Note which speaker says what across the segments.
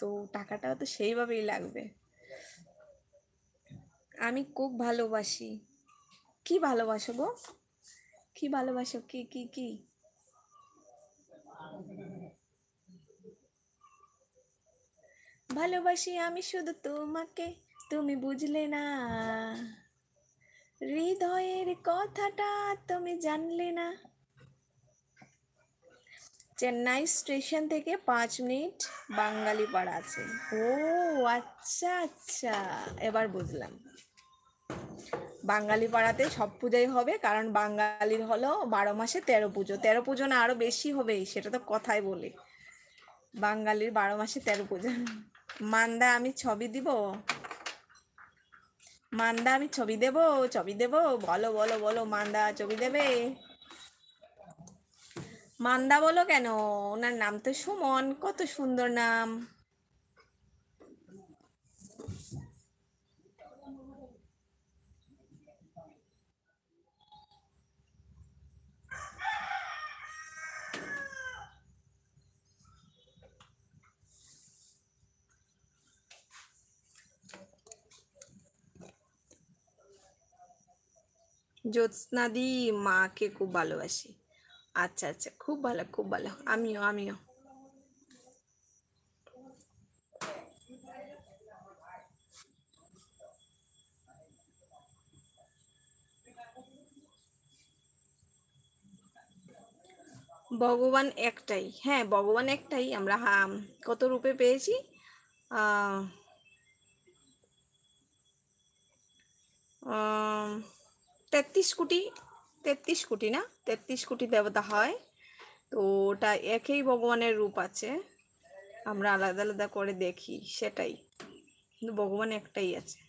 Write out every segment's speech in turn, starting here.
Speaker 1: তো টাকাটাও তো সেইভাবেই লাগবে। আমি খুব ভালোবাসি। কি ভালোবাসো গো? কি ভালোবাসো? কি কি কি? ভালোবাসি আমি শুধু তোমাকে, তুমি বুঝলে না, হৃদয়ের কথাটা তুমি জানলে না। চেন্নাই স্টেশন থেকে 5 মিনিট বাঙালি পাড়া আছে। ও আচ্ছা আচ্ছা, এবার বুঝলাম। বাঙালি পাড়াতে সব পূজাই হবে, কারণ বাঙালির হলো 12 মাসে 13 পুজো। 13 পুজো না আরো বেশি হবে, সেটা তো কথাই বলে। বাঙালির 12 মাসে 13 পূজা। মান্দা আমি ছবি দিব? মান্দা আমি ছবি দেব? ছবি দেব? বলো বলো বলো, মান্দা ছবি দেবে? মান্দা বলো কেন? ওনার নাম তো সুমন, কত সুন্দর নাম। জ্যোৎস্নাদি মাকে খুব ভালোবাসি। আচ্ছা আচ্ছা, খুব ভালো খুব ভালো, আমিও আমিও। ভগবান একটাই, হ্যাঁ ভগবান একটাই। আমরা কত রূপে পেয়েছি? আহ 33 কোটি। 33 কোটি না, 33 কোটি দেবতা হয়। তো ওটা একই ভগবানের রূপ আছে, আমরা আলাদা আলাদা করে দেখি সেটাই, কিন্তু ভগবান একটাই আছে।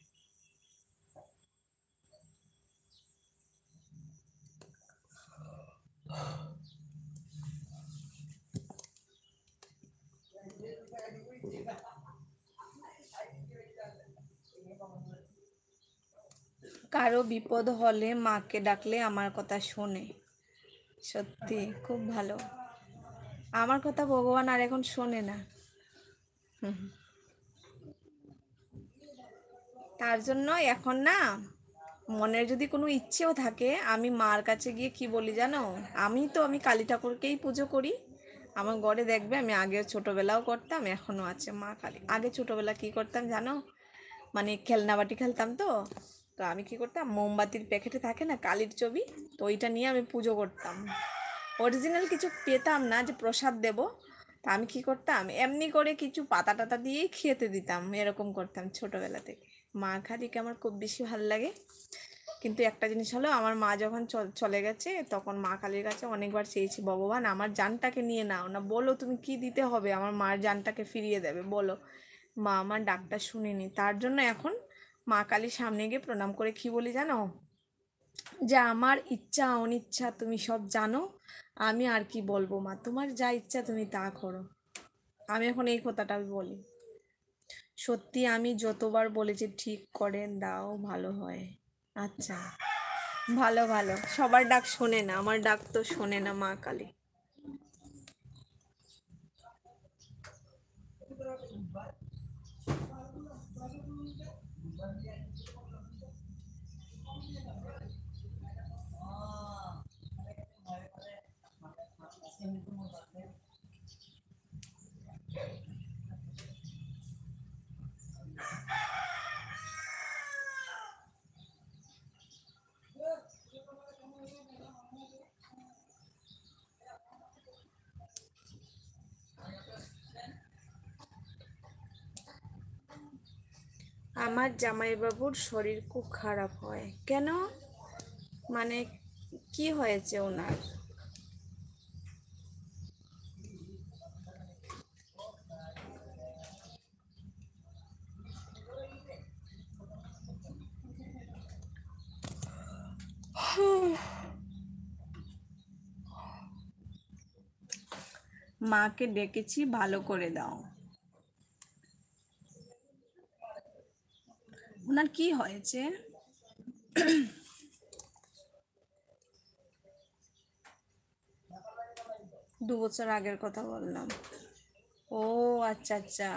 Speaker 1: কারো বিপদ হলে মাকে ডাকলে আমার কথা শোনে। সত্যি খুব ভালো। আমার কথা ভগবান আর এখন শোনে না। তার জন্য এখন না, মনের যদি কোনো ইচ্ছেও থাকে, আমি মার কাছে গিয়ে কি বলি জানো? আমি কালী ঠাকুরকেই পুজো করি। আমার ঘরে দেখবে, আমি আগে ছোটবেলাও করতাম, এখনো আছে মা কালী। আগে ছোটবেলা কি করতাম জানো? মানে খেলনা বাটি খেলতাম তো। তো আমি কি করতাম, মোমবাতির প্যাকেটে থাকে না কালীর ছবি, তো ওইটা নিয়ে আমি পুজো করতাম। অরিজিনাল কিছু পেতাম না যে প্রসাদ দেব। তা আমি কি করতাম, এমনি করে কিছু পাতা টাতা দিয়েই খেতে দিতাম, এরকম করতাম ছোটবেলা থেকে। মা কালীকে আমার খুব বেশি ভালো লাগে। কিন্তু একটা জিনিস হলো, আমার মা যখন চলে গেছে, তখন মা কালীর কাছে অনেকবার চেয়েছি, ভগবান আমার জানটাকে নিয়ে নাও না, বলো তুমি কি দিতে হবে আমার মার জানটাকে ফিরিয়ে দেবে বলো। মা আমার ডাকটা শুনিনি, তার জন্য এখন মা কালীর সামনে গিয়ে প্রণাম করে কি বলি জানো? যে আমার ইচ্ছা অনিচ্ছা তুমি সব জানো, আমি আর কি বলবো মা, তোমার যা ইচ্ছা তুমি তা করো। আমি এখন এই কথাটা বলি। সত্যি আমি যতবার বলেছি ঠিক করে দাও, ভালো হয়। আচ্ছা, ভালো ভালো, সবার ডাক শোনে না, আমার ডাক তো শোনে না মা কালী। আমার জামাইবাবুর শরীর খুব খারাপ হয় কেন? মানে কি হয়েছে ওনার? মাকে ডেকেছি, ভালো করে দাও। ওনার কি হয়েছে? 2 বছর আগের কথা বললাম। ও আচ্ছা আচ্ছা।